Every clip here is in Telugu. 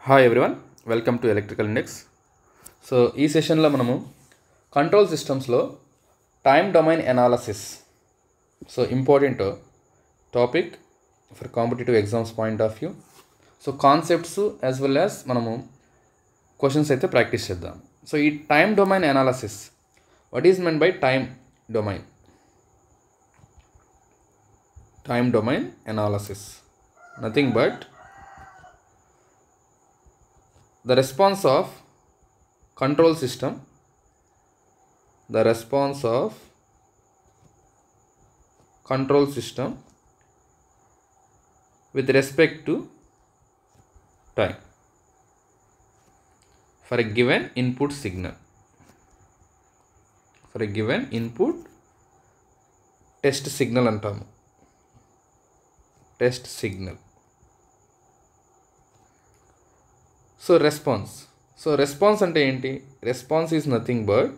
Hi everyone, welcome to electrical index. So ఈ సెషన్లో మనము కంట్రోల్ సిస్టమ్స్లో time domain analysis, so important topic for competitive exams point of view. So concepts as well as మనము క్వశ్చన్స్ అయితే ప్రాక్టీస్ చేద్దాం. సో ఈ time domain analysis, what is men by time domain? Time domain analysis nothing but the response of control system with respect to time for a given input signal, for a given input test signal antamu, test signal. So response ante enti? Response is nothing but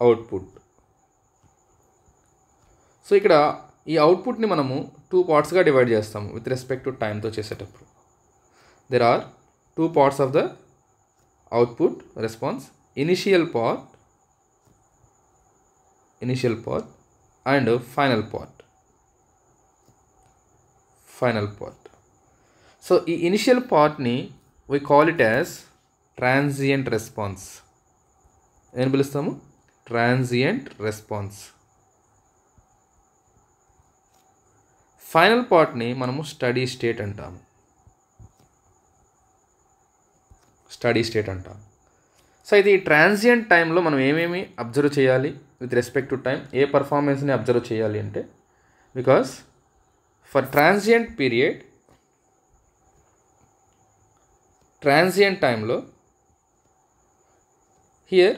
output. So ఇక్కడ ఈ అవుట్పుట్ని మనము 2 పార్ట్స్గా డివైడ్ చేస్తాము విత్ రెస్పెక్ట్ టు టైంతో చేసేటప్పుడు. There are 2 parts of the output response, initial part and final part. So ఈ ఇనిషియల్ పార్ట్ని we call it as transient response. ఏం పిలుస్తాము? Transient response. ఫైనల్ పార్ట్ని మనము స్టడీ స్టేట్ అంటాము. సో ఇది ట్రాన్సియంట్ టైంలో మనం ఏమేమి అబ్జర్వ్ చేయాలి విత్ రెస్పెక్ట్ టు టైం, ఏ పర్ఫార్మెన్స్ని అబ్జర్వ్ చేయాలి అంటే, because for transient period, transient టైంలో here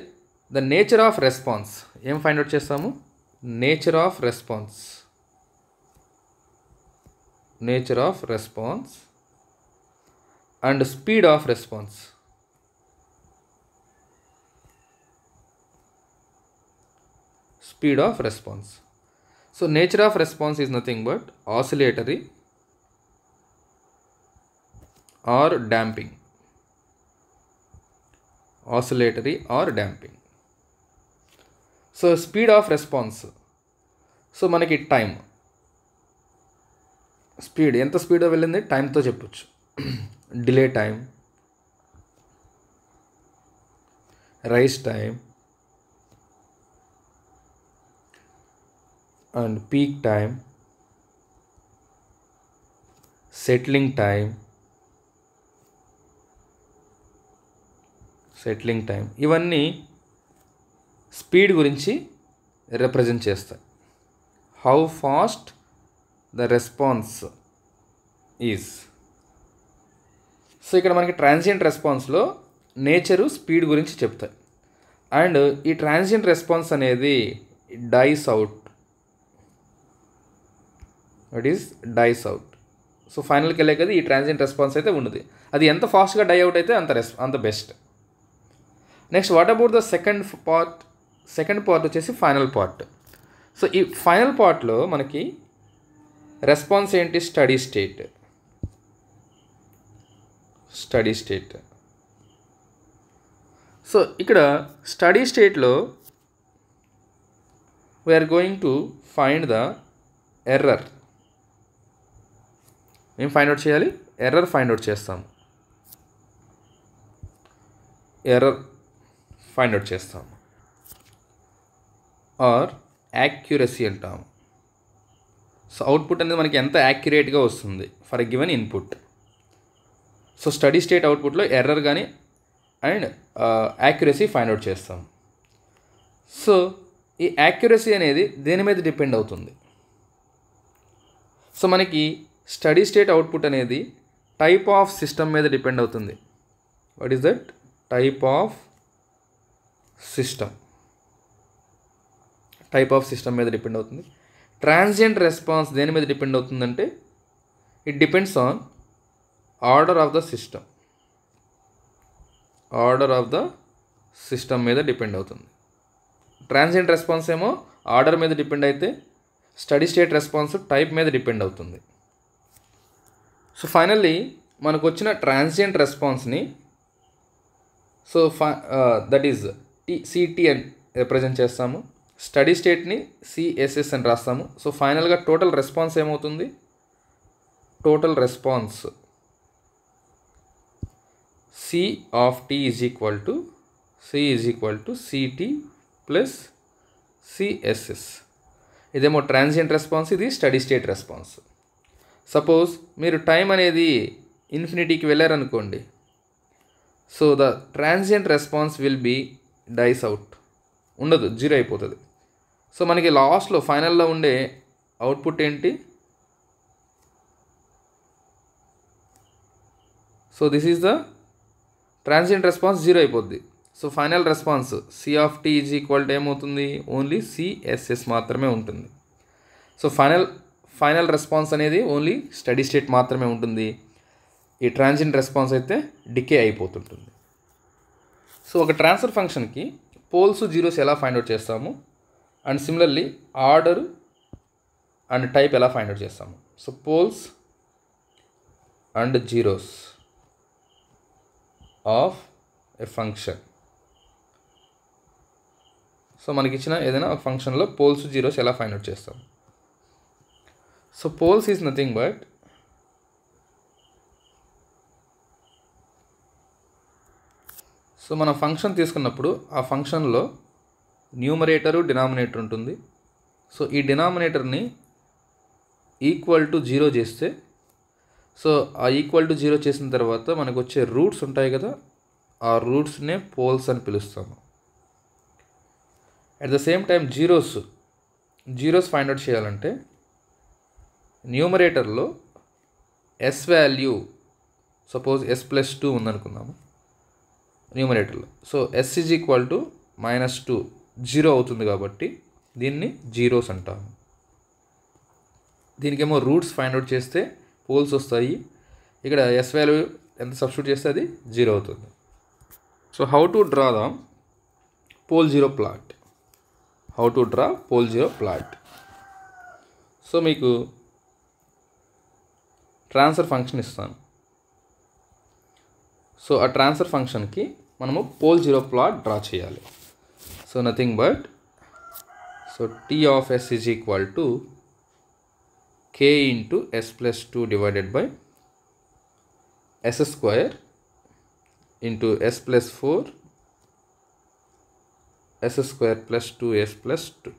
the nature of response ఏం ఫైండ్ అవుట్ చేస్తాము? Nature of response and speed of response. So nature of response is nothing but oscillatory or damping. So speed of response, so మనకి టైం స్పీడ్ ఎంత స్పీడ్గా వెళ్ళింది టైంతో చెప్పొచ్చు. Delay time, rise time and peak time, settling time, ఇవన్నీ స్పీడ్ గురించి రిప్రజెంట్ చేస్తాయి. How fast the response is. So ఇక్కడ మనకి ట్రాన్సియంట్ రెస్పాన్స్లో నేచరు స్పీడ్ గురించి చెప్తాయి. అండ్ ఈ ట్రాన్సియంట్ రెస్పాన్స్ అనేది డైస్ అవుట్. సో ఫైనల్కి వెళ్ళే కదా ఈ ట్రాన్సియంట్ రెస్పాన్స్ అయితే ఉన్నది. అది ఎంత ఫాస్ట్గా డై అవుట్ అయితే అంత best. Next what about the second part వచ్చేసి ఫైనల్ పార్ట్. సో ఈ ఫైనల్ పార్ట్లో మనకి రెస్పాన్స్ ఏంటి? Steady state. సో ఇక్కడ స్టడీ స్టేట్లో we are going to find the error. ఏం ఫైండ్ అవుట్ చేయాలి? ఎర్రర్ ఫైండ్ అవుట్ చేస్తాము. ఆర్ యాక్యురసీ అంటాము. సో అవుట్పుట్ అనేది మనకి ఎంత యాక్యురేట్గా వస్తుంది for a given input. So steady state అవుట్పుట్లో ఎర్రర్ కానీ అండ్ యాక్యురసీ ఫైండ్ అవుట్ చేస్తాం. సో ఈ యాక్యురసీ అనేది దేని మీద డిపెండ్ అవుతుంది? సో మనకి స్టడీ స్టేట్ అవుట్పుట్ అనేది టైప్ ఆఫ్ సిస్టమ్ మీద డిపెండ్ అవుతుంది. What is that? Type of system మీద డిపెండ్ అవుతుంది. ట్రాన్సియంట్ రెస్పాన్స్ దేని మీద డిపెండ్ అవుతుందంటే, it depends on order of the system మీద డిపెండ్ అవుతుంది. ట్రాన్సియంట్ రెస్పాన్స్ ఏమో ఆర్డర్ మీద డిపెండ్ అయితే, స్టడీ స్టేట్ రెస్పాన్స్ టైప్ మీద డిపెండ్ అవుతుంది. సో ఫైనల్లీ మనకు వచ్చిన ట్రాన్సియంట్ రెస్పాన్స్ని సో దట్ ఈజ్ సిటీ అని రిప్రజెంట్ చేస్తాము, స్టడీ స్టేట్ని సిఎస్ఎస్ అని రాస్తాము. సో ఫైనల్గా టోటల్ రెస్పాన్స్ ఏమవుతుంది? Total response c of t is equal to c t plus c s s. ఇదేమో ట్రాన్సియంట్ రెస్పాన్స్, ఇది స్టడీ స్టేట్ రెస్పాన్స్. సపోజ్ మీరు టైం అనేది ఇన్ఫినిటీకి వెళ్ళారనుకోండి, so the transient response will be dies out, ఉండదు, జీరో అయిపోతుంది. సో మనకి లాస్ట్లో ఫైనల్లో ఉండే అవుట్పుట్ ఏంటి? So this is the transient response, zero అయిపోద్ది. So final response c of t is equal to ఏమవుతుంది? ఓన్లీ సిఎస్ఎస్ మాత్రమే ఉంటుంది. సో ఫైనల్ రెస్పాన్స్ అనేది ఓన్లీ స్టడీ స్టేట్ మాత్రమే ఉంటుంది. ఈ ట్రాన్సియంట్ రెస్పాన్స్ అయితే డికే అయిపోతుంటుంది. సో ఒక ట్రాన్స్ఫర్ ఫంక్షన్కి పోల్స్ జీరోస్ ఎలా ఫైండ్ అవుట్ చేస్తాము, and similarly order and type ఎలా ఫైండ్ అవుట్ చేస్తాము. So poles and zeros of a function. So మనకి ఇచ్చిన ఏదైనా ఒక ఫంక్షన్లో పోల్స్ జీరోస్ ఎలా ఫైండ్ అవుట్ చేస్తాం. So poles is nothing but so మనం ఫంక్షన్ తీసుకున్నప్పుడు ఆ ఫంక్షన్లో న్యూమరేటరు డినామినేటర్ ఉంటుంది. సో ఈ డినామినేటర్ని ఈక్వల్ టు జీరో చేస్తే, సో ఆ ఈక్వల్ టు జీరో చేసిన తర్వాత మనకు వచ్చే రూట్స్ ఉంటాయి కదా, ఆ రూట్స్నే పోల్స్ అని పిలుస్తాము. At the same time zeros find out చేయాలంటే న్యూమరేటర్లో s value, suppose s plus 2 ఉందనుకుందాము న్యూమరేటర్లో. So s is equal to -2 zero అవుతుంది కాబట్టి దీన్ని జీరోస్ అంటాము. దీనికేమో రూట్స్ ఫైండ్ అవుట్ చేస్తే పోల్స్ వస్తాయి. ఇక్కడ ఎస్ వాల్యూ ఎంత సబ్స్టిట్యూట్ చేస్తే అది జీరో అవుతుంది. So how to draw the pole zero plot. So మీకు ట్రాన్స్ఫర్ ఫంక్షన్ ఇస్తాను. సో ఆ ట్రాన్స్ఫర్ ఫంక్షన్కి మనము పోల్ జీరో ప్లాట్ డ్రా చేయాలి. So nothing but so T of s is equal to k into s plus 2 divided by s square into s plus 4 s square plus 2s plus 2.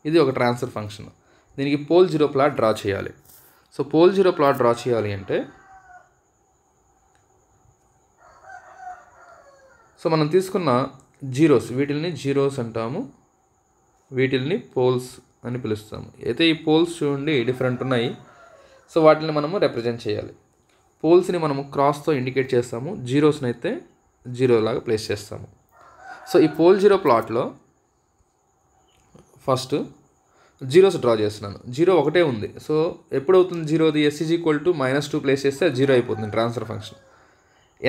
ఇది ఒక ట్రాన్స్ఫర్ ఫంక్షన్. దీనికి పోల్ జీరో ప్లాట్ డ్రా చేయాలి. So pole zero plot draw చేయాలి అంటే సో మనం తీసుకున్న జీరోస్, వీటిల్ని జీరోస్ అంటాము, వీటిల్ని పోల్స్ అని పిలుస్తాము. అయితే ఈ పోల్స్ చూడండి డిఫరెంట్ ఉన్నాయి. సో వాటిని మనము రిప్రజెంట్ చేయాలి. పోల్స్ని మనము క్రాస్తో ఇండికేట్ చేస్తాము, జీరోస్ని అయితే జీరో లాగా ప్లేస్ చేస్తాము. సో ఈ పోల్ జీరో ప్లాట్లో ఫస్ట్ జీరోస్ డ్రా చేస్తున్నాను. జీరో ఒకటే ఉంది. సో ఎప్పుడవుతుంది జీరోది? S is equal to -2 place చేస్తే జీరో అయిపోతుంది ట్రాన్స్ఫర్ ఫంక్షన్.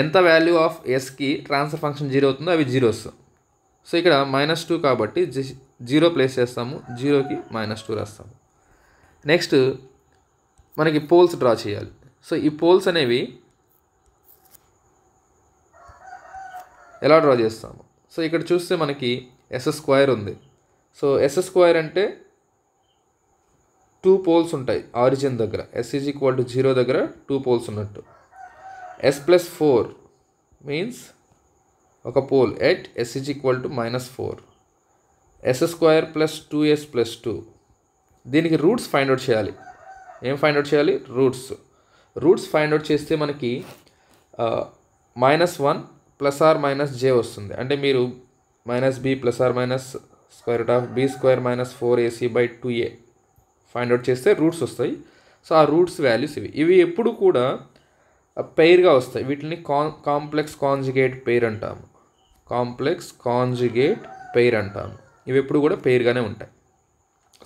ఎంత వాల్యూ ఆఫ్ ఎస్కి ట్రాన్స్ఫర్ ఫంక్షన్ జీరో అవుతుందో అవి జీరోస్. సో ఇక్కడ -2 కాబట్టి జీరో ప్లేస్ చేస్తాము, జీరోకి -2 రాస్తాము. నెక్స్ట్ మనకి పోల్స్ డ్రా చేయాలి. సో ఈ పోల్స్ అనేవి ఎలా డ్రా చేస్తాము? సో ఇక్కడ చూస్తే మనకి ఎస్ స్క్వేర్ ఉంది. సో ఎస్ స్క్వేర్ అంటే 2 పోల్స్ ఉంటాయి ఆరిజిన్ దగ్గర. ఎస్ ఈజ్ ఈక్వల్ టు 0 దగ్గర 2 పోల్స్ ఉన్నట్టు. ఎస్ ప్లస్ 4 మీన్స్ ఒక pole at s is equal to -4. S square plus 2s plus 2. దీనికి రూట్స్ ఫైండ్ అవుట్ చేయాలి. ఏం ఫైండ్ అవుట్ చేయాలి? రూట్స్ ఫైండ్ అవుట్ చేస్తే మనకి -1 ప్లస్ ఆర్ మైనస్ j వస్తుంది. అంటే మీరు -b plus or minus square root of b square minus 4ac/2a find out చేస్తే రూట్స్ వస్తాయి. సో ఆ రూట్స్ వాల్యూస్ ఇవి ఎప్పుడు కూడా పెయిర్గా వస్తాయి. వీటిని కాంప్లెక్స్ కాంజుగేట్ పెయిర్ అంటాము. ఇవి ఎప్పుడు కూడా పెయిర్గానే ఉంటాయి.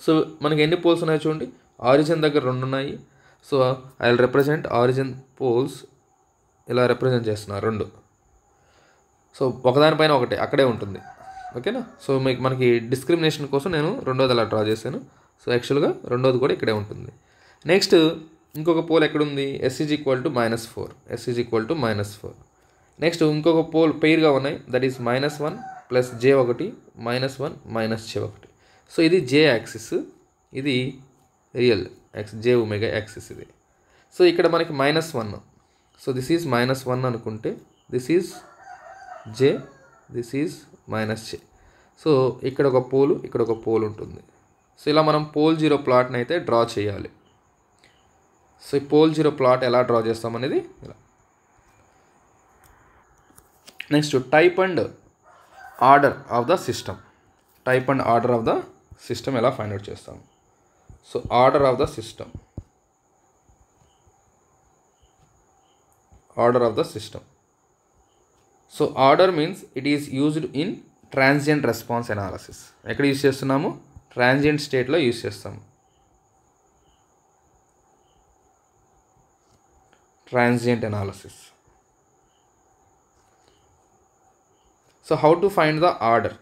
సో మనకి ఎన్ని పోల్స్ ఉన్నాయో చూడండి. ఆరిజిన్ దగ్గర 2 ఉన్నాయి. So I will represent origin poles ఇలా రిప్రజెంట్ చేస్తున్నా 2. సో ఒకదానిపైన ఒకటి అక్కడే ఉంటుంది. ఓకేనా? సో మనకి డిస్క్రిమినేషన్ కోసం నేను రెండోది అలా డ్రా చేశాను. సో యాక్చువల్గా రెండోది కూడా ఇక్కడే ఉంటుంది. నెక్స్ట్ ఇంకొక పోల్ ఎక్కడుంది, s is equal to -4, s is equal to -4. Next ఇంకొక పోల్ పెయిర్గా ఉన్నాయి, that is -1 plus j1 -1 -j1. So ఇది j యాక్సిస్, ఇది రియల్ j ఒమేగా యాక్సిస్ ఇది. సో ఇక్కడ మనకి -1, సో దిస్ ఈజ్ -1 అనుకుంటే this is j, this is -j. So ఇక్కడ ఒక పోల్, ఇక్కడ ఒక పోల్ ఉంటుంది. సో ఇలా మనం పోల్ 0 ప్లాట్ని అయితే డ్రా చేయాలి. సో ఈ పోల్ 0 ప్లాట్ ఎలా డ్రా చేస్తామనేది ఇలా. Next type and order of the system. Type and order of the system ఎలా ఫైండ్ అవుట్ చేస్తాము. So order of the system, order of the system. So order means it is used in transient response analysis. ఎక్కడ యూజ్ చేస్తున్నాము, ట్రాన్సియంట్ స్టేట్లో యూజ్ చేస్తాము. Transient analysis. So how to find the order.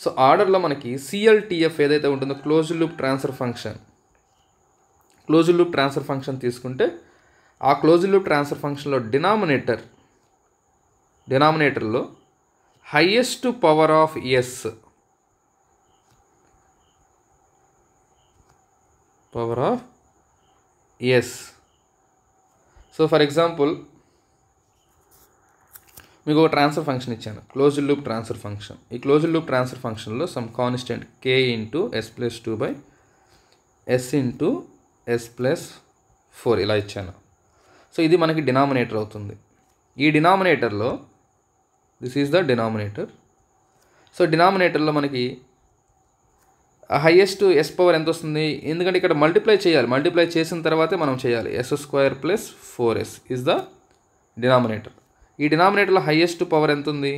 So ఆర్డర్లో మనకి CLTF ఏదైతే ఉంటుందో closed loop transfer function, closed loop transfer function తీసుకుంటే ఆ క్లోజ్డ్ లూప్ ట్రాన్స్ఫర్ ఫంక్షన్లో డినామినేటర్లో highest power of s, power of s. So for example మీకు ఒక ట్రాన్స్ఫర్ ఫంక్షన్ ఇచ్చాను, క్లోజ్డ్ లూప్ ట్రాన్స్ఫర్ ఫంక్షన్. ఈ క్లోజ్డ్ లూప్ ట్రాన్స్ఫర్ ఫంక్షన్లో some constant k into s+2 by s into s+4 ఇలా ఇచ్చాను. సో ఇది మనకి డినామినేటర్ అవుతుంది. ఈ డినామినేటర్లో this is the denominator. So డినామినేటర్లో మనకి హైయెస్ట్ s పవర్ ఎంత వస్తుంది, ఎందుకంటే ఇక్కడ మల్టిప్లై చేయాలి, మల్టిప్లై చేసిన తర్వాతే మనం చేయాలి. s² + 4s is the denominator. ఈ డినామినేటర్లో హైయెస్ట్ పవర్ ఎంత ఉంది,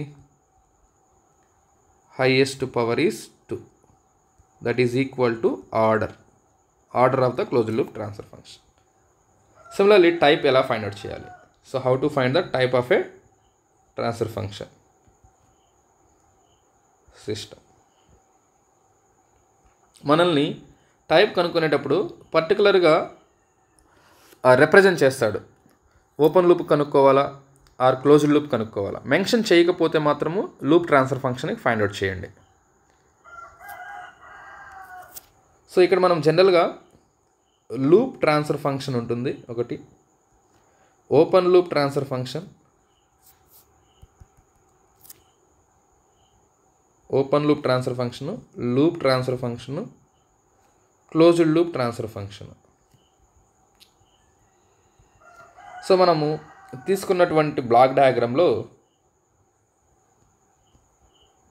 highest power is 2, that is equal to order, order of the closed loop transfer function. Similarly type ఎలా ఫైండ్ అవుట్ చేయాలి. So how to find the type of a transfer function system. మనల్ని టైప్ కనుక్కునేటప్పుడు పర్టికులర్గా రిప్రజెంట్ చేస్తాడు. ఓపెన్ లూప్ కనుక్కోవాలా ఆర్ క్లోజ్డ్ లూప్ కనుక్కోవాలా. మెన్షన్ చేయకపోతే మాత్రము లూప్ ట్రాన్స్ఫర్ ఫంక్షన్కి ఫైండ్ అవుట్ చేయండి. సో ఇక్కడ మనం జనరల్గా లూప్ ట్రాన్స్ఫర్ ఫంక్షన్ ఉంటుంది ఒకటి, open loop transfer function, open loop transfer function, loop transfer function, closed loop transfer function. So మనము తీసుకున్నటువంటి బ్లాక్ డయాగ్రామ్లో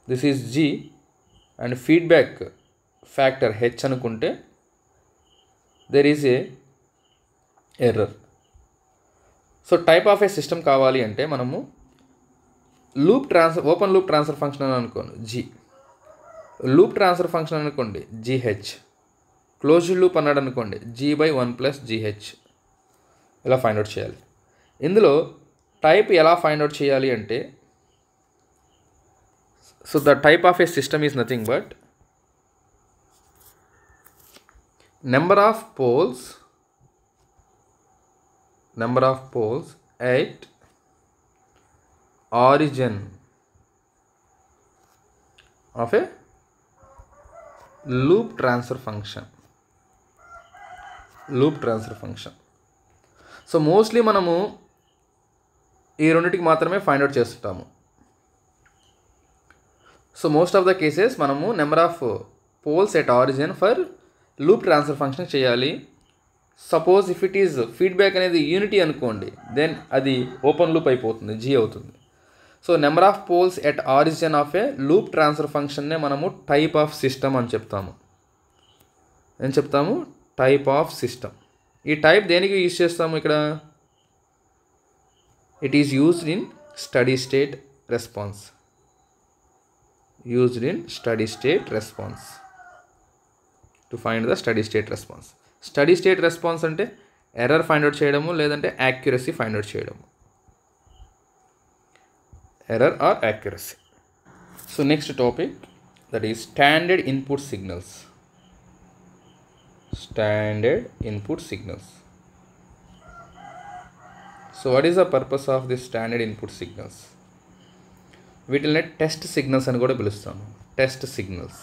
this is G and feedback factor H అనుకుంటే there is a error. So type of a system కావాలి అంటే మనము ఓపెన్ లూప్ ట్రాన్స్ఫర్ ఫంక్షన్ అని అనుకోండి G, లూప్ ట్రాన్స్ఫర్ ఫంక్షన్ అనుకోండి GH, క్లోజ్డ్ లూప్ అన్నాడు అనుకోండి G/1 + GH. ఇలా ఫైండ్ అవుట్ చేయాలి. ఇందులో టైప్ ఎలా ఫైండ్ అవుట్ చేయాలి అంటే, so the type of a system is nothing but number of poles at origin of a loop transfer function. So mostly మనము ఈ రెండింటికి మాత్రమే ఫైండ్ అవుట్ చేస్తుంటాము. So most of the cases మనము number of poles at origin for loop transfer function చేయాలి. Suppose if it is feedback అనేది యూనిటీ అనుకోండి, దెన్ అది ఓపెన్ లూప్ అయిపోతుంది, G అవుతుంది. So number of poles at origin of A loop transfer ఫంక్షన్నే మనము టైప్ ఆఫ్ సిస్టమ్ అని చెప్తాము. ఏం చెప్తాము, టైప్ ఆఫ్ సిస్టమ్. ఈ టైప్ దేనికి యూజ్ చేస్తాము ఇక్కడ, it is used in study state response. To find the steady state response. Study state response అంటే ఎర్రర్ ఫైండ్ అవుట్ చేయడము, లేదంటే యాక్యురసీ ఫైండ్ అవుట్ చేయడము. Error or accuracy. So next topic, that is standard input signals. So what is the purpose of the standard input signals? వీటిని టెస్ట్ సిగ్నల్స్ అని కూడా పిలుస్తాము. Test signals.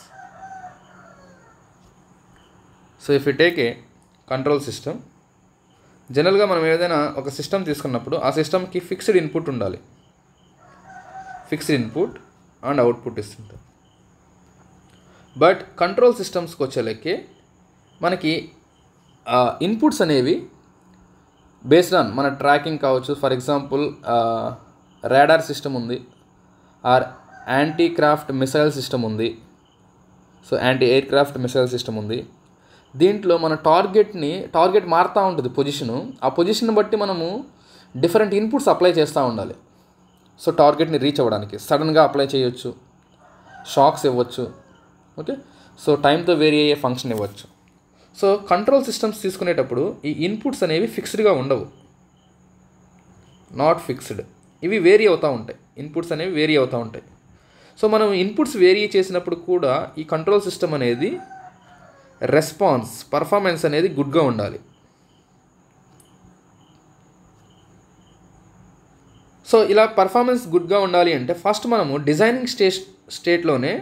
So if you take a control system, జనరల్గా మనం ఏదైనా ఒక సిస్టమ్ తీసుకున్నప్పుడు ఆ సిస్టమ్కి ఫిక్స్డ్ ఇన్పుట్ ఉండాలి. ఫిక్స్డ్ ఇన్పుట్ అండ్ అవుట్పుట్ ఇస్తుంటాం. బట్ కంట్రోల్ సిస్టమ్స్కి వచ్చేలకి మనకి ఇన్పుట్స్ అనేవి బేస్డ్ ఆన్ మన ట్రాకింగ్ కావచ్చు. ఫర్ ఎగ్జాంపుల్ రాడార్ సిస్టమ్ ఉంది, or anti craft missile system ఉంది, so anti aircraft missile system ఉంది. దీంట్లో మన టార్గెట్ మారుతూ ఉంటుంది పొజిషను. ఆ పొజిషన్ బట్టి మనము డిఫరెంట్ ఇన్పుట్స్ అప్లై చేస్తూ ఉండాలి. సో టార్గెట్ని రీచ్ అవ్వడానికి సడన్గా అప్లై చేయొచ్చు, షాక్స్ ఇవ్వచ్చు, ఓకే. సో టైంతో వేరీ అయ్యే ఫంక్షన్ ఇవ్వచ్చు. సో కంట్రోల్ సిస్టమ్స్ తీసుకునేటప్పుడు ఈ ఇన్పుట్స్ అనేవి ఫిక్స్డ్గా ఉండవు, నాట్ ఫిక్స్డ్. ఇవి వేరీ అవుతూ ఉంటాయి, ఇన్పుట్స్ అనేవి వేరీ అవుతూ ఉంటాయి. సో మనం ఇన్పుట్స్ వేరీ చేసినప్పుడు కూడా ఈ కంట్రోల్ సిస్టమ్ అనేది పర్ఫార్మెన్స్ అనేది గుడ్గా ఉండాలి. సో ఇలా పర్ఫార్మెన్స్ గుడ్గా ఉండాలి అంటే ఫస్ట్ మనము డిజైనింగ్ స్టేట్లోనే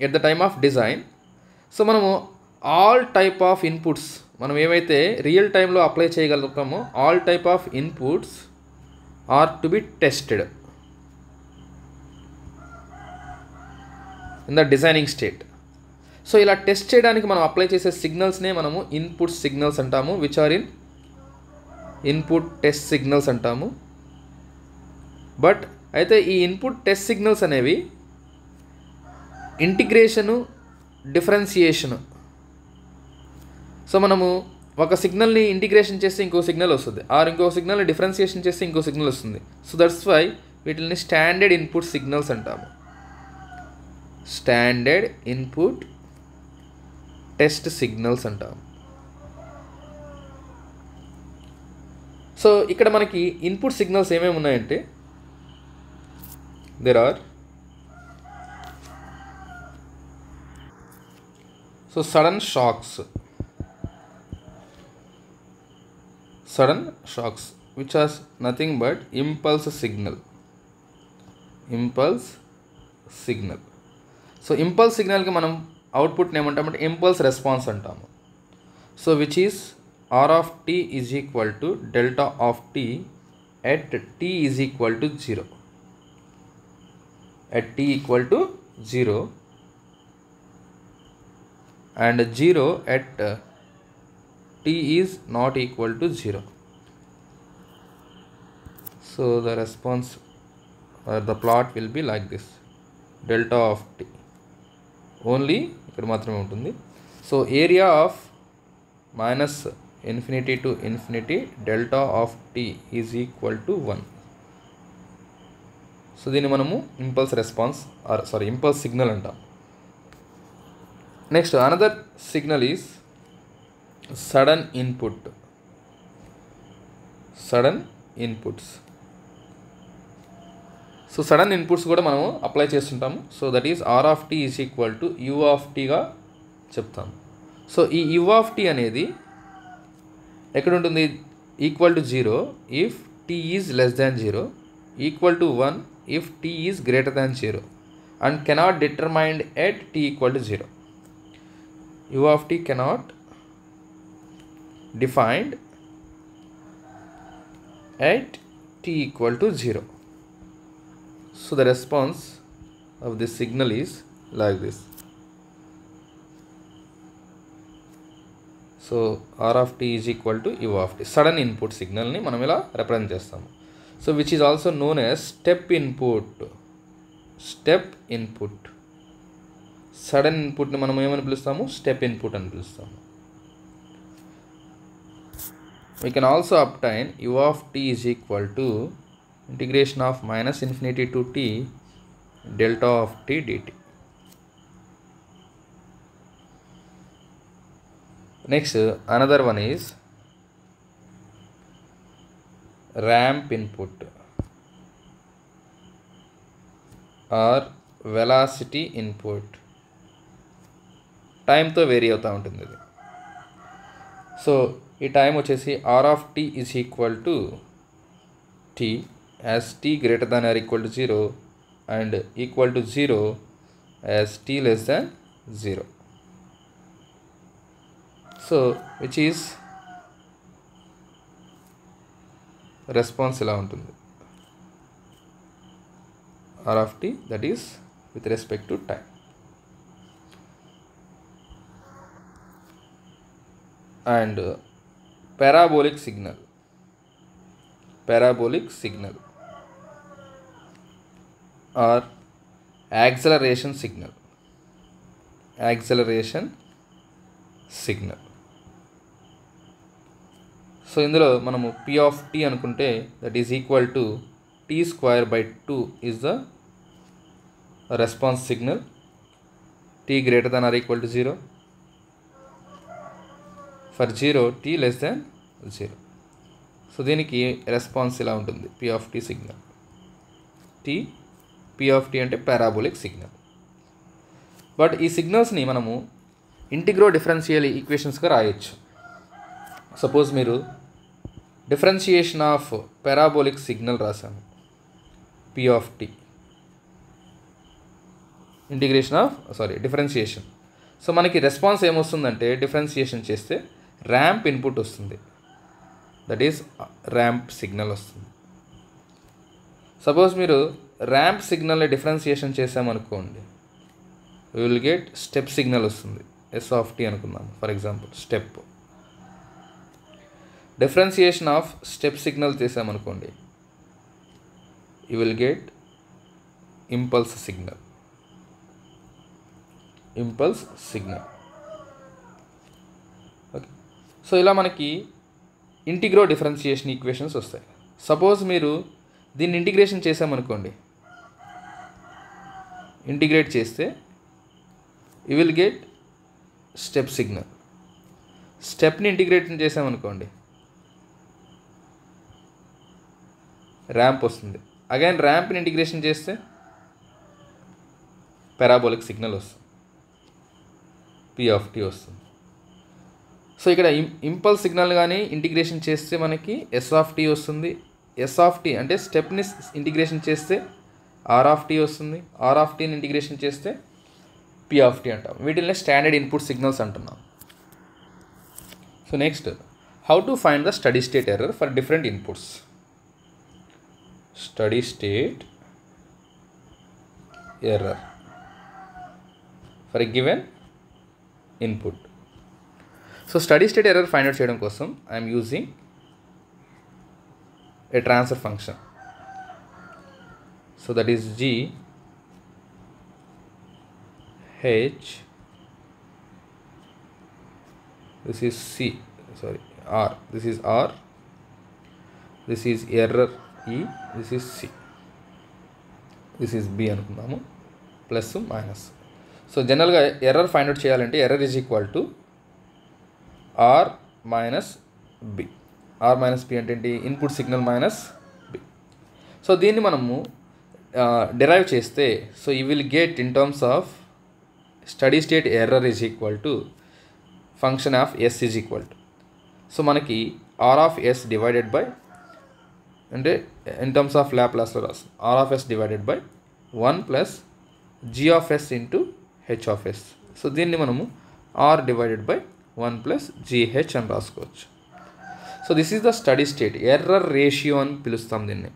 at the time of design, so మనము ఆల్ టైప్ ఆఫ్ ఇన్పుట్స్ మనం ఏమైతే రియల్ టైంలో అప్లై చేయగలుగుతామో all type of inputs are to be tested in the designing state. So ఇలా టెస్ట్ చేయడానికి మనం అప్లై చేసే సిగ్నల్స్నే మనము ఇన్పుట్ సిగ్నల్స్ అంటాము, which are in input test signals అంటాము. బట్ అయితే ఈ ఇన్పుట్ టెస్ట్ సిగ్నల్స్ అనేవి ఇంటిగ్రేషను, డిఫరెన్సియేషను. సో మనము ఒక సిగ్నల్ని ఇంటిగ్రేషన్ చేస్తే ఇంకో సిగ్నల్ వస్తుంది, ఆర్ ఇంకో సిగ్నల్ని డిఫరెన్సియేషన్ చేస్తే ఇంకో సిగ్నల్ వస్తుంది. సో దట్స్ వై వీటిని స్టాండర్డ్ ఇన్పుట్ సిగ్నల్స్ అంటాము. స్టాండర్డ్ ఇన్పుట్ టెస్ట్ సిగ్నల్స్ అంటాము. సో ఇక్కడ మనకి ఇన్పుట్ సిగ్నల్స్ ఏమేమి ఉన్నాయంటే there are sudden shocks which are nothing but impulse signal. So impulse సిగ్నల్కి మనం అవుట్పుట్ని ఏమంటామంటే ఇంపల్స్ రెస్పాన్స్ అంటాము. So which is r of t is equal to delta of t at t is equal to 0. At t equal to 0 and 0 at t is not equal to 0. So the response or the plot will be like this, delta of t only ఇక్కడ మాత్రమే ఉంటుంది. So area of minus infinity to infinity delta of t is equal to 1. So దీన్ని మనము ఇంపల్స్ సిగ్నల్ అంటాం. Next another signal is sudden inputs. So sudden inputs కూడా మనము అప్లై చేస్తుంటాము. So that is r of t is equal to u of tగా చెప్తాము. సో ఈ u of t అనేది ఎక్కడ ఉంటుంది? Equal to 0 if t is less than 0, equal to 1 if t is greater than 0 and cannot determined at t equal to 0. u of t cannot defined at t equal to 0. So the response of this signal is like this. So r of t is equal to u of t. Sudden input signal ni మనం ఇలా రిప్రజెంట్ చేస్తాము. So which is also known as step input. Sudden input ని మనం ఏమని పిలుస్తాము? స్టెప్ ఇన్పుట్ అని పిలుస్తాము. We can also obtain u of t is equal to integration of minus infinity to t delta of t dt. Next, another one is ramp input or velocity input. టైంతో వేరీ అవుతూ ఉంటుంది ఇది. సో ఈ టైం వచ్చేసి r of t is equal to t as t greater than or equal to 0 and equal to 0 as t less than 0. So which is response ఇలా ఉంటుంది r of t, that is with respect to time. And parabolic signal or acceleration signal. So ఇందులో మనము p of t అనుకుంటే that is equal to t square by 2 is the response signal, t greater than or equal to 0, for 0 t less than 0. So దీనికి రెస్పాన్స్ ఇలా ఉంటుంది p of t signal. p of t అంటే పారాబోలిక్ సిగ్నల్. బట్ ఈ సిగ్నల్స్ని మనము ఇంటిగ్రో డిఫరెన్షియల్ ఈక్వేషన్స్గా రాయొచ్చు. సపోజ్ మీరు డిఫరెన్షియేషన్ ఆఫ్ పారాబోలిక్ సిగ్నల్ రాసాము, p of t, differentiation. So మనకి రెస్పాన్స్ ఏమొస్తుందంటే డిఫరెన్షియేషన్ చేస్తే ర్యాంప్ ఇన్పుట్ వస్తుంది, దట్ ఈస్ ర్యాంప్ సిగ్నల్ వస్తుంది. సపోజ్ మీరు ర్యాంప్ సిగ్నల్ని డిఫరెన్షియేషన్ చేసామనుకోండి, we will get step signal వస్తుంది, s of t అనుకుందాం for example. Step differentiation of step signal చేసామనుకోండి, you will get impulse signal. Okay, so ఇలా మనకి ఇంటిగ్రో డిఫరెన్షియేషన్ ఈక్వేషన్స్ వస్తాయి. సపోజ్ మీరు దీన్ని ఇంటిగ్రేషన్ చేసామనుకోండి, ఇంటిగ్రేట్ చేస్తే you will get step signal. Stepney integration చేసామనుకోండి ర్యాంప్ వస్తుంది. అగైన్ ర్యాంప్ని ఇంటిగ్రేషన్ చేస్తే పారాబోలిక్ సిగ్నల్ వస్తుంది, p of t వస్తుంది. సో ఇక్కడ ఇంపల్స్ సిగ్నల్ కానీ ఇంటిగ్రేషన్ చేస్తే మనకి s of t వస్తుంది. s of t అంటే స్టెప్ని ఇంటిగ్రేషన్ చేస్తే r of t వస్తుంది. r of tని ఇంటిగ్రేషన్ చేస్తే p of t అంటాం. వీటిని స్టాండర్డ్ ఇన్పుట్ సిగ్నల్స్ అంటున్నాం. So next, how to find the steady state error for different inputs. Study state error for a given input. So steady state error find out చేయడం కోసం I'm using a transfer function. So that is g h, this is r, this is r, this is error e, this is c, this is b అనుకుందాము, ప్లస్ మైనస్. సో జనరల్గా ఎర్రర్ ఫైండ్ అవుట్ చేయాలంటే error is equal to r minus b. r minus b అంటే ఏంటి? Input signal minus b. So దీన్ని మనము డిరైవ్ చేస్తే, so you will get in terms of study state error is equal to function of s is equal to, so మనకి r of s divided by, అంటే ఇన్ టర్మ్స్ ఆఫ్ ల్యాప్లాస్లో రాస్తాం, r of s divided by 1 plus g of s into h of s. So దీన్ని మనము r divided by 1 plus gh అని రాసుకోవచ్చు. So this is the steady state error ratio అని పిలుస్తాం దీన్ని.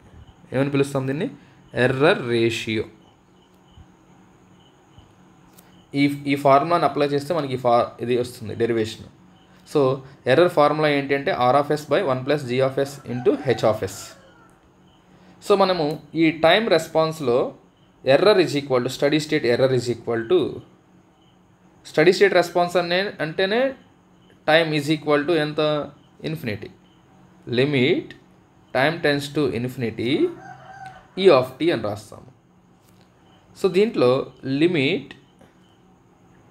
ఏమని పిలుస్తాం దీన్ని? Error ratio. ఈ ఫార్ములాని అప్లై చేస్తే మనకి ఇది వస్తుంది డెరివేషన్. సో ఎర్రర్ ఫార్ములా ఏంటి అంటే r of s by 1 plus g of s into h of s. So మనము ఈ టైం రెస్పాన్స్లో error is equal to steady state error is equal to steady state response అంటేనే టైం ఈజ్ ఈక్వల్ టు ఎంత? Infinity. Limit time tends to infinity e of t అని రాస్తాము. సో దీంట్లో limit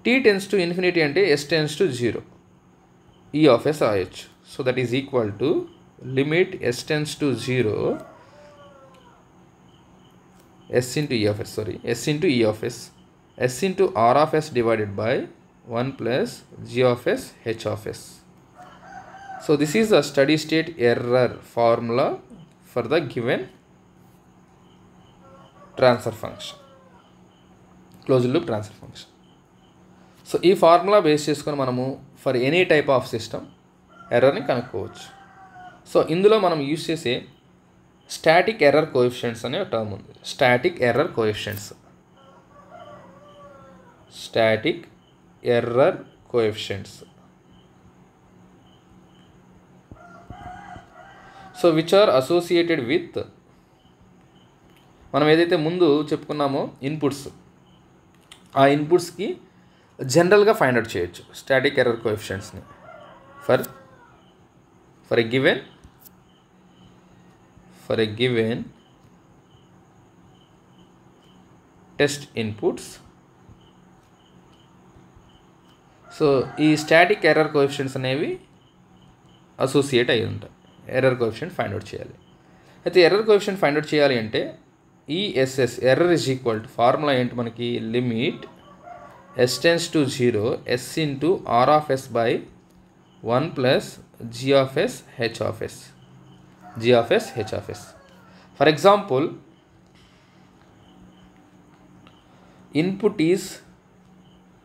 t tends to infinity అంటే s tends to 0 e of s రాయొచ్చు. So that is equal to limit s tends to 0 s into e of s, s into e of s, s into r of s divided by 1 plus g of s h of s. So this is the steady state error formula for the given transfer function, closed loop transfer function. So ఈ ఫార్ములా బేస్ చేసుకొని మనము for any type of system ఎర్రర్ని కనుక్కోవచ్చు. సో ఇందులో మనం యూజ్ చేసే స్టాటిక్ ఎర్రర్ కోఎఫిషియెంట్స్ అనే ఒక టర్మ్ ఉంది. Static error coefficients, static error coefficients. So which are associated with, మనం ఏదైతే ముందు చెప్పుకున్నామో ఇన్పుట్స్, ఆ ఇన్పుట్స్కి జనరల్గా ఫైండ్ అవుట్ చేయొచ్చు స్టాటిక్ ఎర్రర్ కోఎఫిషియెంట్స్ని for a given test inputs. So ఈ స్టాటిక్ ఎర్రర్ కోఎఫిషియెంట్స్ అనేవి అసోసియేట్ అయి ఉంటాయి. ఎర్రర్ కోఎఫిషియెంట్ ఫైండ్ అవుట్ చేయాలి. అయితే ఎర్రర్ కోఎఫిషియెంట్ ఫైండ్ అవుట్ చేయాలి అంటే ESS error is equal to, formula ఏంటి మనకి, limit s tends to 0 s into r of s by 1 plus g of s h of s, g of s h of s. For example, input is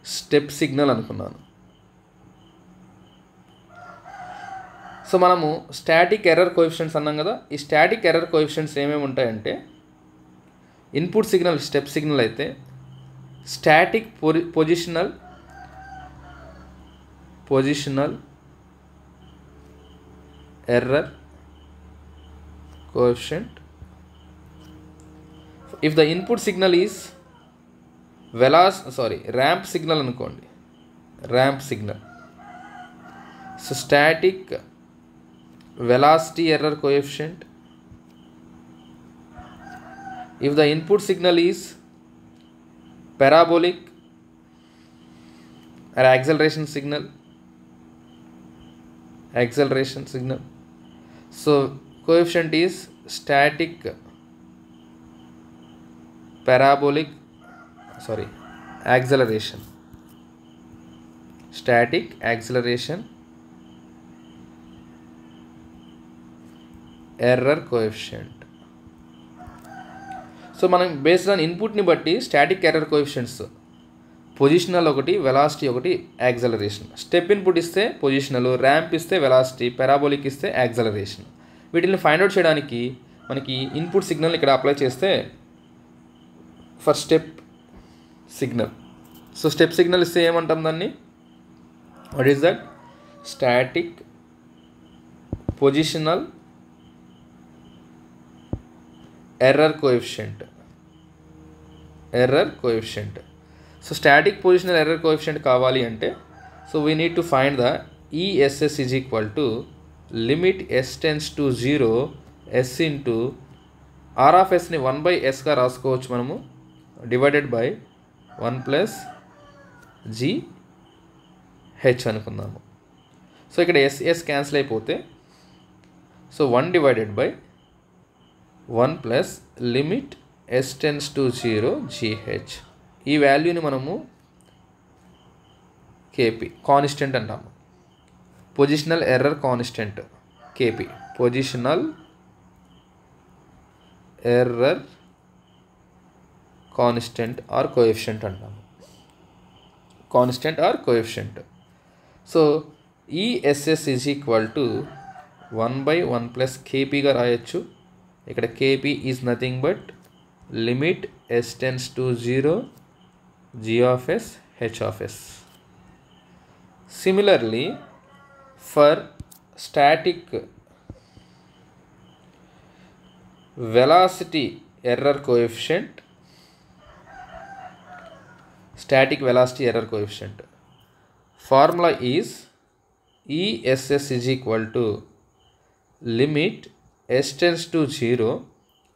step signal అనుకున్నాను. సో మనము స్టాటిక్ ఎర్రర్ కోఎఫిషియెంట్స్ అన్నాం కదా. ఈ స్టాటిక్ ఎర్రర్ కోఎఫిషియెంట్స్ ఏమేమి ఉంటాయంటే, ఇన్పుట్ సిగ్నల్ స్టెప్ సిగ్నల్ అయితే static positional error coefficient. If the input signal is ramp signal అనుకోండి, ramp signal, so static velocity error coefficient. If the input signal is parabolic or acceleration signal, so coefficient is static parabolic acceleration, static acceleration error coefficient. So మనం బేస్డ్ ఆన్ ఇన్పుట్ని బట్టి స్టాటిక్ ఎర్రర్ కోఎఫిషియెంట్స్, పొజిషనల్ ఒకటి, వెలాసిటీ ఒకటి, యాక్సలరేషన్. స్టెప్ ఇన్పుట్ ఇస్తే పొజిషనల్, ర్యాంప్ ఇస్తే వెలాసిటీ, పారాబోలిక్ ఇస్తే యాక్సలరేషన్. వీటిని ఫైండ్ అవుట్ చేయడానికి మనకి ఇన్పుట్ సిగ్నల్ ఇక్కడ అప్లై చేస్తే for step signal, so step signal ఇస్తే ఏమంటాం దాన్ని, what is that, static positional error coefficient. So static positional error coefficient కావాలి అంటే, so we need to find the ESS is equal to limit s tends to 0 s into r of ఎస్ని 1/sగా రాసుకోవచ్చు మనము, డివైడెడ్ బై 1 ప్లస్ GH అనుకుందాము. సో ఇక్కడ ఎస్ క్యాన్సిల్ అయిపోతే, so 1 divided by 1 plus limit s tends to 0 GH. ఈ వాల్యూని మనము KP కాన్స్టెంట్ అంటాము, positional error constant KP, positional error constant or coefficient అంటాము, constant or coefficient. So ESS is equal to 1/1 plus KPగా రాయొచ్చు. ఇక్కడ KP is nothing but limit s tends to 0 G of s H of s. Similarly, for static velocity error coefficient, formula is ESS is equal to limit s tends to 0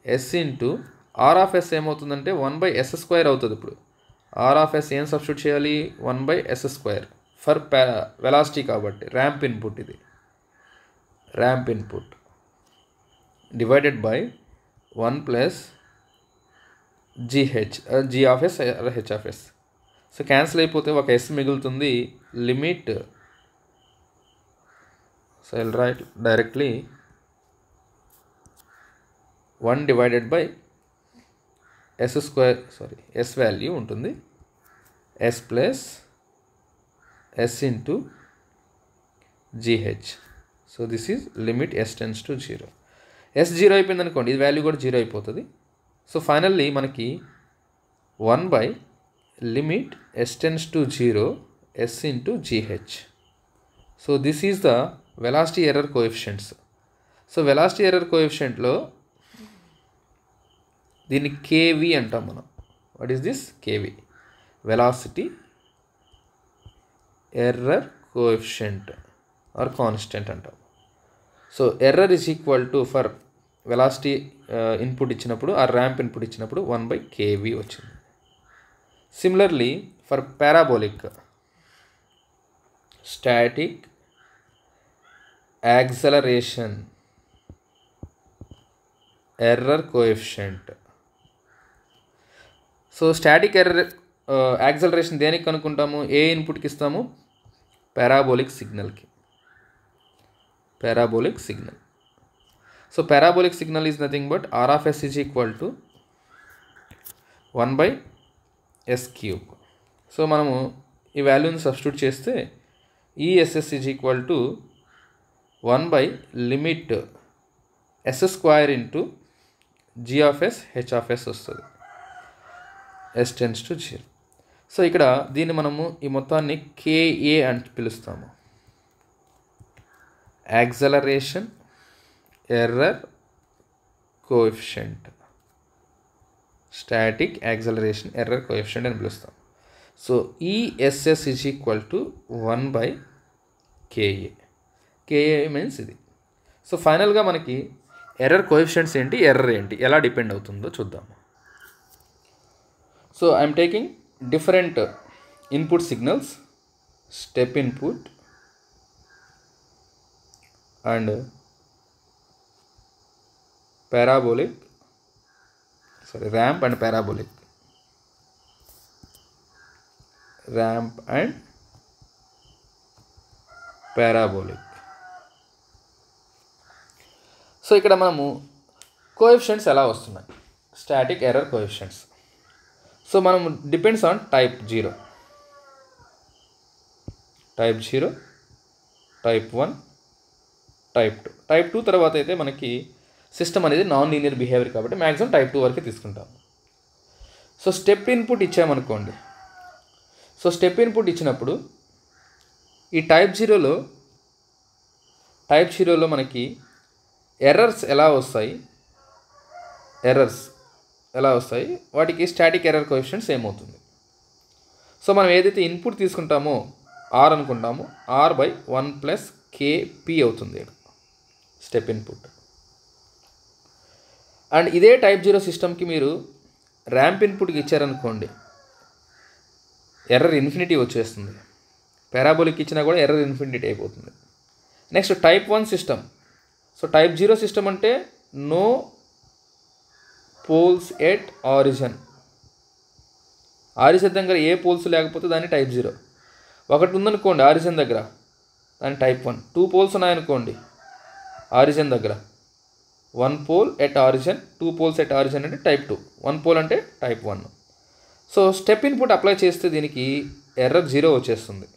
s into r of s ఏమవుతుందంటే 1/s² అవుతుంది. ఇప్పుడు r of s ఏం సబ్స్టిట్యూట్ చేయాలి, 1/s² ఫర్ వెలాసిటీ కాబట్టి ర్యాంప్ ఇన్పుట్, ఇది ramp input divided by 1 plus GH G of s H of s. So cancel అయిపోతే ఒక s మిగులుతుంది, limit, so I'll write directly 1 divided by s square s value ఉంటుంది s plus s into GH. So this is limit s tends to 0. S 0 అయిపోయింది అనుకోండి, ఇది వాల్యూ కూడా 0 అయిపోతుంది. సో ఫైనల్లీ మనకి 1 by limit s tends to 0 s into GH. So this is the velocity error coefficients. So velocity error కోఎఫిషియంట్లో దీన్ని కేవి అంటాం మనం. What is this? KV, velocity error coefficient or constant అంటాం. So error is equal to for velocity input ఇచ్చినప్పుడు ఆ ర్యాంప్ ఇన్పుట్ ఇచ్చినప్పుడు 1 బై కేవి వచ్చింది. Similarly for parabolic static acceleration error coefficient. So static error acceleration దేనికి కనుక్కుంటాము? ఏ ఇన్పుట్కి ఇస్తాము? పారాబోలిక్ సిగ్నల్కి. Parabolic signal. So parabolic signal is nothing but r of s is equal to 1 by s cube. So మనము ఈ వాల్యూని సబ్స్టిట్యూట్ చేస్తే ESS is equal to 1 by limit s square into G of s H of s వస్తుంది ఎస్ టెన్స్ టు 0. సో ఇక్కడ దీన్ని మనము ఈ మొత్తాన్ని కేఏ అని పిలుస్తాము. Acceleration error coefficient, static acceleration error coefficient అని పిలుస్తాం. So ESS is equal to 1 by K A. K A means ఇది. సో ఫైనల్గా మనకి ఎర్రర్ కోఎఫిషియంట్స్ ఏంటి, ఎర్రర్ ఏంటి, ఎలా డిపెండ్ అవుతుందో చూద్దాము. So I am taking different input signals, step input and parabolic, ramp and parabolic, ramp and parabolic. So ఇక్కడ మనము కోఎఫిషియంట్స్ ఎలా వస్తున్నాయి, స్టాటిక్ ఎర్రర్ కోఎఫిషియంట్స్. సో మనం depends on type 0, type 0, type 1, type 2. Type 2 తర్వాత అయితే మనకి సిస్టమ్ అనేది నాన్ లీనియర్ బిహేవియర్ కాబట్టి మ్యాక్సిమం టైప్ 2 వరకే తీసుకుంటాం. సో స్టెప్ ఇన్పుట్ ఇచ్చామనుకోండి. సో స్టెప్ ఇన్పుట్ ఇచ్చినప్పుడు ఈ టైప్ 0లో మనకి ఎర్రర్స్ ఎలా వస్తాయి, వాటికి స్టాటిక్ ఎర్రర్ కోఎఫిషియంట్స్ ఏమవుతుంది. సో మనం ఏదైతే ఇన్పుట్ తీసుకుంటామో ఆర్ అనుకుంటామో ఆర్ బై 1 ప్లస్ కేపీ అవుతుంది స్టెప్ ఇన్పుట్. అండ్ ఇదే టైప్ 0 సిస్టమ్కి మీరు ర్యాంప్ ఇన్పుట్కి ఇచ్చారనుకోండి, ఎర్రర్ ఇన్ఫినిటీ వచ్చేస్తుంది. పారాబోలిక్ ఇచ్చినా కూడా ఎర్రర్ ఇన్ఫినిటీ అయిపోతుంది. Next type 1 system. So type 0 system అంటే నో పోల్స్ ఎట్ ఆరిజిన్ దగ్గర ఏ పోల్స్ లేకపోతే దాన్ని టైప్ 0. ఒకటి ఉందనుకోండి ఆరిజిన్ దగ్గర, దాన్ని టైప్ 1. 2 పోల్స్ ఉన్నాయనుకోండి ఆరిజిన్ దగ్గర, 1 pole at origin, 2 poles at origin అంటే టైప్ 2, 1 పోల్ అంటే type 1. So step input apply చేస్తే దీనికి ఎర్రర్ 0 వచ్చేస్తుంది.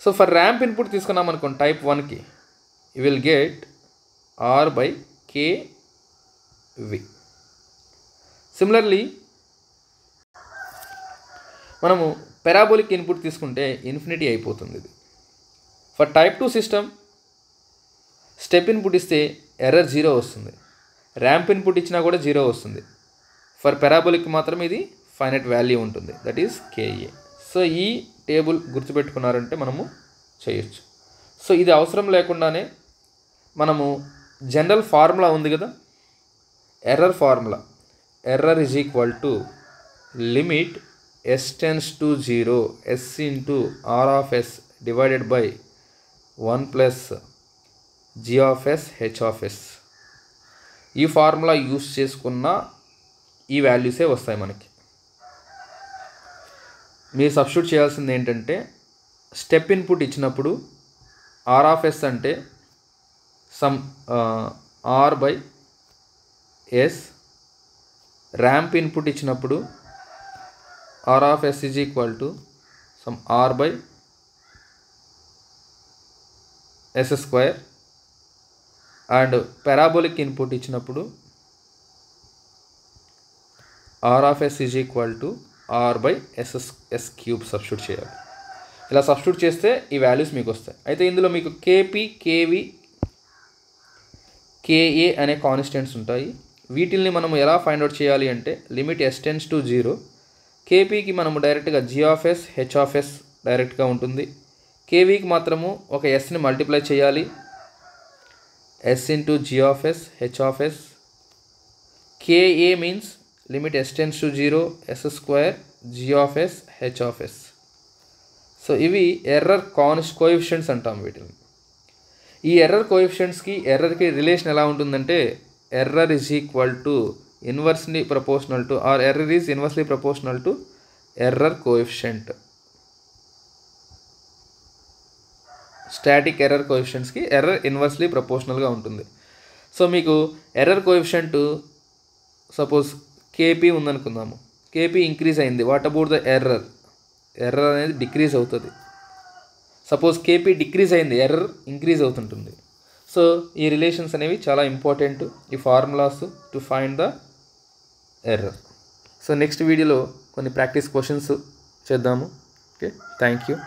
సో ఫర్ ర్యాంప్ ఇన్పుట్ తీసుకున్నాం అనుకోండి టైప్ 1కి, you will get R by K V. Similarly మనము పారాబోలిక్ ఇన్పుట్ తీసుకుంటే ఇన్ఫినిటీ అయిపోతుంది ఇది. For type 2 system step input ఇస్తే ఎర్రర్ 0 వస్తుంది, ర్యాంప్ ఇన్పుట్ ఇచ్చినా కూడా 0 వస్తుంది. ఫర్ పారాబోలిక్ మాత్రం ఇది ఫైనైట్ వాల్యూ ఉంటుంది, దట్ ఈస్ కేఏ. సో ఈ టేబుల్ గుర్తుపెట్టుకున్నారంటే మనము చేయొచ్చు. సో ఇది అవసరం లేకుండానే మనము జనరల్ ఫార్ములా ఉంది కదా, error formula, error is equal to limit s tends to 0 s into r of s divided by 1 plus G of s H of s. ఈ ఫార్ములా యూస్ చేసుకున్న ఈ వాల్యూసే వస్తాయి మనకి. మీరు సబ్స్టిట్యూట్ చేయాల్సింది ఏంటంటే, స్టెప్ ఇన్పుట్ ఇచ్చినప్పుడు ఆర్ ఆఫ్ ఎస్ అంటే some r by s. Ramp input ఇచ్చినప్పుడు are of s is equal to some r by s square. And parabolic input ఇచ్చినప్పుడు are of s is equal to R by s cube substitute చేయాలి. ఇలా సబ్స్టిట్యూట్ చేస్తే ఈ వాల్యూస్ మీకు వస్తాయి. అయితే ఇందులో మీకు కేపీ, కేవి, కేఏ అనే కాన్స్టెంట్స్ ఉంటాయి. వీటిల్ని మనం ఎలా ఫైండ్ అవుట్ చేయాలి అంటే లిమిట్ ఎస్ టెన్స్ టు 0. కేపీకి మనము డైరెక్ట్గా G of s, H of s డైరెక్ట్గా ఉంటుంది. కేవీకి మాత్రము ఒక ఎస్ని మల్టిప్లై చేయాలి, s into G of s, H of s. K A means limit s tends to 0, s square, G of s, H of s. So ఇవి ఎర్రర్ కోఎఫిషియంట్స్ అంటాం వీటిని. ఈ ఎర్రర్ కోఎఫిషియంట్స్కి ఎర్రర్కి రిలేషన్ ఎలా ఉంటుందంటే error is equal to inversely proportional to or error is inversely proportional to error coefficient. Static error కోఎఫిషియంట్స్కి ఎర్రర్ ఇన్వర్స్లీ ప్రపోర్షనల్గా ఉంటుంది. సో మీకు ఎర్రర్ కోఎఫిషియంట్ సపోజ్ కేపీ ఉందనుకుందాము. కేపీ ఇంక్రీజ్ అయింది. What about the error? Error అనేది డిక్రీజ్ అవుతుంది. సపోజ్ కేపీ డిక్రీజ్ అయింది, ఎర్రర్ ఇంక్రీజ్ అవుతుంటుంది. సో ఈ రిలేషన్స్ అనేవి చాలా ఇంపార్టెంట్, ఈ formulas to find the error. So next వీడియోలో కొన్ని ప్రాక్టీస్ క్వశ్చన్స్ చేద్దాము. Okay, thank you.